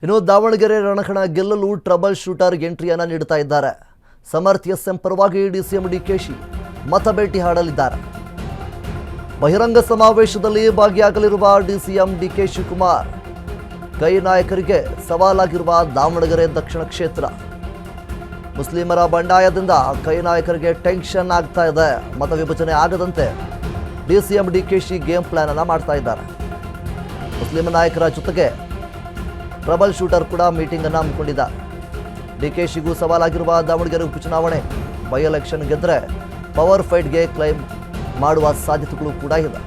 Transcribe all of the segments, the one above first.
ಇನ್ನು ದಾವಣಗೆರೆ ರಣಕಣ ಗೆಲ್ಲಲು trouble shooter ಎಂಟ್ರಿಯನ್ನು ನೀಡುತ್ತಾ ಇದ್ದಾರೆ. ಸಮರ್ಥ್ ಎಸ್ಎಂ ಪರವಾಗಿ ಡಿಸಿಎಂ ಡಿಕೆಶಿ ಮತ ಭೇಟಿ ಆಡಲಿದ್ದಾರೆ. ಬಹಿರಂಗ ಸಮಾವೇಶದಲ್ಲಿ ಭಾಗಿಯಾಗಲಿರುವ ಡಿಸಿಎಂ ಡಿಕೆ ಶಿವಕುಮಾರ್ ಕೈ ನಾಯಕರಿಗೆ ಸವಾಲಾಗಿರುವ ದಾವಣಗೆರೆ ದಕ್ಷಿಣ ಕ್ಷೇತ್ರ. ಮುಸ್ಲಿಮರ ಬಂಡಾಯದಿಂದ ಕೈ ನಾಯಕರಿಗೆ ಟೆನ್ಷನ್ ಆಗ್ತಾ ಇದೆ. ಮತ ವಿಭಜನೆ ಆಗದಂತೆ ಡಿಸಿಎಂ ಡಿಕೆಶಿ ಗೇಮ್ ಪ್ಲಾನ್ ಅನ್ನು ಮಾಡ್ತಾ ಇದ್ದಾರೆ. ಮುಸ್ಲಿಂ ನಾಯಕರ ಜೊತೆಗೆ ಟ್ರಬಲ್ ಶೂಟರ್ ಕೂಡ ಮೀಟಿಂಗ್ ಅನ್ನು ಹಮ್ಮಿಕೊಂಡಿದ್ದಾರೆ. ಡಿಕೆಶಿಗೂ ಸವಾಲಾಗಿರುವ ದಾವಣಗೆರೆ ಉಪಚುನಾವಣೆ ಬೈ ಎಲೆಕ್ಷನ್ ಗೆದ್ದರೆ ಪವರ್ ಫೈಟ್ಗೆ ಕ್ಲೈಮ್ ಮಾಡುವ ಸಾಧ್ಯತೆಗಳು ಕೂಡ ಇದೆ.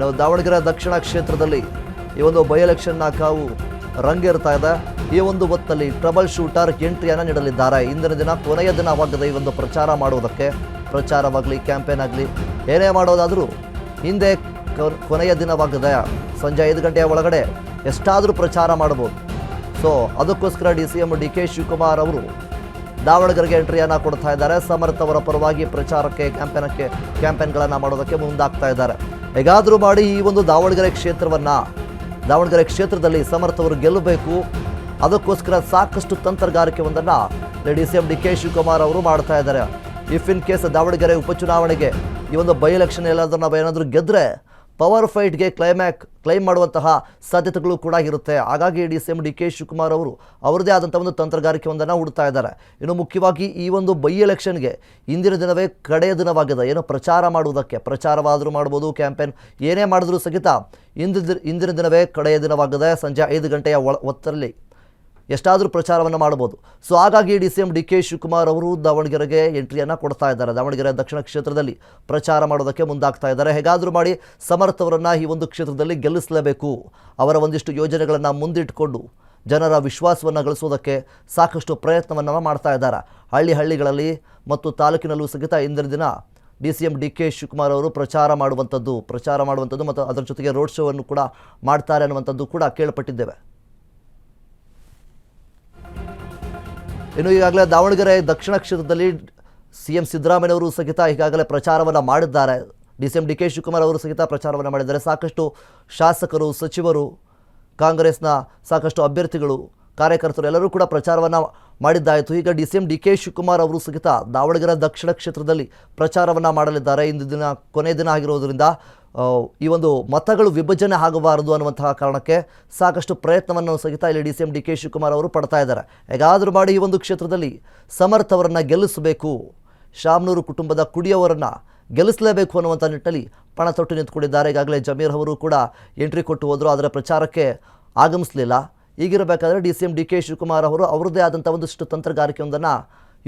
ನಾವು ದಾವಣಗೆರೆ ದಕ್ಷಿಣ ಕ್ಷೇತ್ರದಲ್ಲಿ ಈ ಒಂದು ಬೈ ಎಲೆಕ್ಷನ್ನ ಕಾವು ರಂಗೇರ್ತಾ ಇದೆ. ಈ ಒಂದು ಹೊತ್ತಲ್ಲಿ ಟ್ರಬಲ್ ಶೂಟರ್ ಎಂಟ್ರಿಯನ್ನು ನೀಡಲಿದ್ದಾರೆ. ಇಂದಿನ ದಿನ ಕೊನೆಯ ದಿನವಾಗದೆ ಈ ಒಂದು ಪ್ರಚಾರ ಮಾಡುವುದಕ್ಕೆ, ಪ್ರಚಾರವಾಗಲಿ ಕ್ಯಾಂಪೇನ್ ಆಗಲಿ ಏನೇ ಮಾಡೋದಾದರೂ ಹಿಂದೆ ಕೊನೆಯ ದಿನವಾಗದೆ ಸಂಜೆ 5 ಗಂಟೆಯ ಒಳಗಡೆ ಎಷ್ಟಾದರೂ ಪ್ರಚಾರ ಮಾಡ್ಬೋದು. ಸೊ ಅದಕ್ಕೋಸ್ಕರ ಡಿಸಿಎಂ ಡಿಕೆ ಶಿವಕುಮಾರ್ ಅವರು ದಾವಣಗೆರೆಗೆ ಎಂಟ್ರಿಯನ್ನು ಕೊಡ್ತಾ ಇದ್ದಾರೆ. ಸಮರ್ಥ್ ಅವರ ಪರವಾಗಿ ಪ್ರಚಾರಕ್ಕೆ ಕ್ಯಾಂಪೇನ್ಗಳನ್ನು ಮಾಡೋದಕ್ಕೆ ಮುಂದಾಗ್ತಾ ಇದ್ದಾರೆ. ಹೇಗಾದರೂ ಮಾಡಿ ಈ ಒಂದು ದಾವಣಗೆರೆ ಕ್ಷೇತ್ರದಲ್ಲಿ ಸಮರ್ಥ್ ಅವರು ಗೆಲ್ಲಬೇಕು. ಅದಕ್ಕೋಸ್ಕರ ಸಾಕಷ್ಟು ತಂತ್ರಗಾರಿಕೆ ಒಂದನ್ನು ಡಿಸಿಎಂ ಡಿಕೆ ಶಿವಕುಮಾರ್ ಅವರು ಮಾಡ್ತಾ ಇದ್ದಾರೆ. ಇಫ್ ಇನ್ ಕೇಸ್ ದಾವಣಗೆರೆ ಉಪಚುನಾವಣೆಗೆ ಈ ಒಂದು ಬೈ ಎಲೆಕ್ಷನ್ ಏನಾದರೂ ಗೆದ್ದರೆ ಪವರ್ ಫೈಟ್ಗೆ ಕ್ಲೈಮ್ ಮಾಡುವಂತಹ ಸಾಧ್ಯತೆಗಳು ಕೂಡ ಇರುತ್ತೆ. ಹಾಗಾಗಿ ಡಿಸಿಎಂ ಡಿಕೆ ಶಿವಕುಮಾರ್ ಅವರು ಅವರದೇ ಆದಂಥ ಒಂದು ತಂತ್ರಗಾರಿಕೆ ಒಂದನ್ನು ಹುಡುಕ್ತಾ ಇದ್ದಾರೆ. ಇನ್ನು ಮುಖ್ಯವಾಗಿ ಈ ಒಂದು ಬೈ ಎಲೆಕ್ಷನ್ಗೆ ಇಂದಿನ ದಿನವೇ ಕಡೆಯ ದಿನವಾಗಿದೆ. ಏನು ಪ್ರಚಾರ ಮಾಡುವುದಕ್ಕೆ, ಪ್ರಚಾರವಾದರೂ ಮಾಡ್ಬೋದು, ಕ್ಯಾಂಪೇನ್ ಏನೇ ಮಾಡಿದ್ರೂ ಸಹಿತ ಇಂದಿನ ದಿನವೇ ಕಡೆಯ ದಿನವಾಗಿದೆ. ಸಂಜೆ 5 ಗಂಟೆಯ ಹೊತ್ತಲ್ಲಿ ಎಷ್ಟಾದರೂ ಪ್ರಚಾರವನ್ನು ಮಾಡ್ಬೋದು. ಸೊ ಹಾಗಾಗಿ ಡಿಸಿಎಂ ಡಿಕೆ ಶಿವಕುಮಾರ್ ಅವರು ದಾವಣಗೆರೆಗೆ ಎಂಟ್ರಿಯನ್ನು ಕೊಡ್ತಾ ಇದ್ದಾರೆ. ದಾವಣಗೆರೆ ದಕ್ಷಿಣ ಕ್ಷೇತ್ರದಲ್ಲಿ ಪ್ರಚಾರ ಮಾಡೋದಕ್ಕೆ ಮುಂದಾಗ್ತಾ ಇದ್ದಾರೆ. ಹೇಗಾದರೂ ಮಾಡಿ ಸಮರ್ಥ್ ಅವರನ್ನು ಈ ಒಂದು ಕ್ಷೇತ್ರದಲ್ಲಿ ಗೆಲ್ಲಿಸಲೇಬೇಕು. ಅವರ ಒಂದಿಷ್ಟು ಯೋಜನೆಗಳನ್ನು ಮುಂದಿಟ್ಟುಕೊಂಡು ಜನರ ವಿಶ್ವಾಸವನ್ನು ಗಳಿಸೋದಕ್ಕೆ ಸಾಕಷ್ಟು ಪ್ರಯತ್ನವನ್ನು ಮಾಡ್ತಾ ಇದ್ದಾರೆ. ಹಳ್ಳಿಗಳಲ್ಲಿ ಮತ್ತು ತಾಲೂಕಿನಲ್ಲೂ ಸಹಿತ ಇಂದಿನ ದಿನ ಡಿಸಿಎಂ ಡಿಕೆ ಶಿವಕುಮಾರ್ ಅವರು ಪ್ರಚಾರ ಮಾಡುವಂಥದ್ದು ಮತ್ತು ಅದರ ಜೊತೆಗೆ ರೋಡ್ ಶೋವನ್ನು ಕೂಡ ಮಾಡ್ತಾರೆ ಅನ್ನುವಂಥದ್ದು ಕೂಡ ಕೇಳ್ಪಟ್ಟಿದ್ದೇವೆ. ಇನ್ನು ಈಗಾಗಲೇ ದಾವಣಗೆರೆ ದಕ್ಷಿಣ ಕ್ಷೇತ್ರದಲ್ಲಿ ಸಿಎಂ ಸಿದ್ದರಾಮಯ್ಯವರು ಸಹಿತ ಈಗಾಗಲೇ ಪ್ರಚಾರವನ್ನು ಮಾಡಿದ್ದಾರೆ. ಡಿಸಿಎಂ ಡಿಕೆ ಶಿವಕುಮಾರ್ ಅವರು ಸಹಿತ ಪ್ರಚಾರವನ್ನು ಮಾಡಿದ್ದಾರೆ. ಸಾಕಷ್ಟು ಶಾಸಕರು, ಸಚಿವರು, ಕಾಂಗ್ರೆಸ್ನ ಸಾಕಷ್ಟು ಅಭ್ಯರ್ಥಿಗಳು, ಕಾರ್ಯಕರ್ತರು ಎಲ್ಲರೂ ಕೂಡ ಪ್ರಚಾರವನ್ನು ಮಾಡಿದ್ದಾಯಿತು. ಈಗ ಡಿಸಿಎಂ ಡಿಕೆ ಶಿವಕುಮಾರ್ ಅವರು ಸಹಿತ ದಾವಣಗೆರೆ ದಕ್ಷಿಣ ಕ್ಷೇತ್ರದಲ್ಲಿ ಪ್ರಚಾರವನ್ನು ಮಾಡಲಿದ್ದಾರೆ. ಇಂದು ದಿನ ಕೊನೆಯ ದಿನ ಆಗಿರೋದ್ರಿಂದ ಈ ಒಂದು ಮತಗಳು ವಿಭಜನೆ ಆಗಬಾರದು ಅನ್ನುವಂತಹ ಕಾರಣಕ್ಕೆ ಸಾಕಷ್ಟು ಪ್ರಯತ್ನವನ್ನು ಸಹಿತ ಇಲ್ಲಿ ಡಿಸಿಎಂ ಡಿಕೆ ಶಿವಕುಮಾರ್ ಅವರು ಪಡ್ತಾ ಇದ್ದಾರೆ. ಹೇಗಾದರೂ ಮಾಡಿ ಈ ಒಂದು ಕ್ಷೇತ್ರದಲ್ಲಿ ಸಮರ್ಥ್ ಅವರನ್ನು ಗೆಲ್ಲಿಸಬೇಕು, ಶಾಮನೂರು ಕುಟುಂಬದ ಕುಡಿಯವರನ್ನು ಗೆಲ್ಲಿಸಲೇಬೇಕು ಅನ್ನುವಂಥ ನಿಟ್ಟಿನಲ್ಲಿ ಪಣ ತೊಟ್ಟು ನಿಂತುಕೊಂಡಿದ್ದಾರೆ. ಈಗಾಗಲೇ ಜಮೀರ್ ಅವರು ಕೂಡ ಎಂಟ್ರಿ ಕೊಟ್ಟು ಹೋದರು, ಆದರೆ ಪ್ರಚಾರಕ್ಕೆ ಆಗಮಿಸಲಿಲ್ಲ. ಈಗಿರಬೇಕಾದ್ರೆ ಡಿಸಿಎಂ ಡಿಕೆ ಶಿವಕುಮಾರ್ ಅವರು ಅವರದೇ ಆದಂಥ ಒಂದಿಷ್ಟು ತಂತ್ರಗಾರಿಕೆಯೊಂದನ್ನು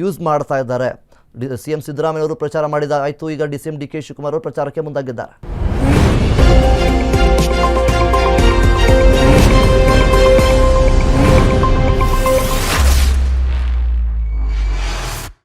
ಯೂಸ್ ಮಾಡ್ತಾ ಇದ್ದಾರೆ. ಸಿಎಂ ಸಿದ್ದರಾಮಯ್ಯ ಅವರು ಪ್ರಚಾರ ಮಾಡಿದ ಆಯಿತು, ಈಗ ಡಿಸಿಎಂ ಡಿಕೆ ಶಿವಕುಮಾರ್ ಅವರು ಪ್ರಚಾರಕ್ಕೆ ಮುಂದಾಗಿದ್ದಾರೆ.